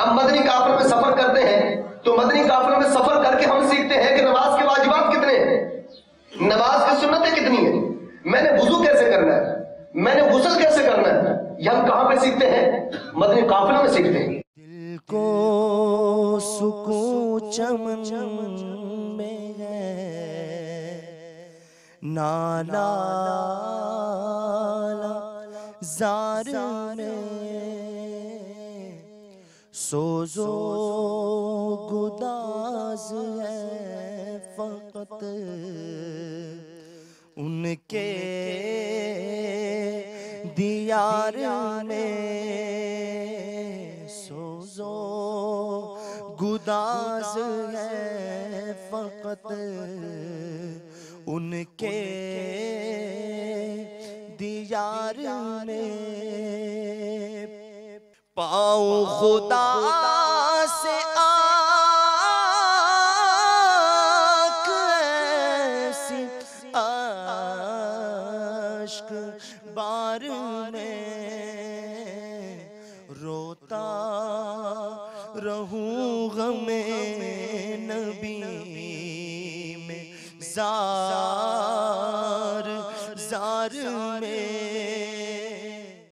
हम मदनी काफिले में सफर करते हैं तो मदनी काफिले में सफर करके हम सीखते हैं कि नमाज के वाजिबात कितने हैं, नमाज की सुन्नतें कितनी है, मैंने वुजू कैसे करना है, मैंने गुस्ल कैसे करना है। ये हम कहां पे सीखते हैं? मदनी काफिले में सीखते हैं। दिल को सुकून चमन में है, नाला जार में सोजो गुदाज है फकत उनके दियार में, सोजो गुदाज है फकत उनके दियार में। पाऊं खुदा से आँख ऐसी आश्क बार में, रोता रहूं गमे नबी में जार जार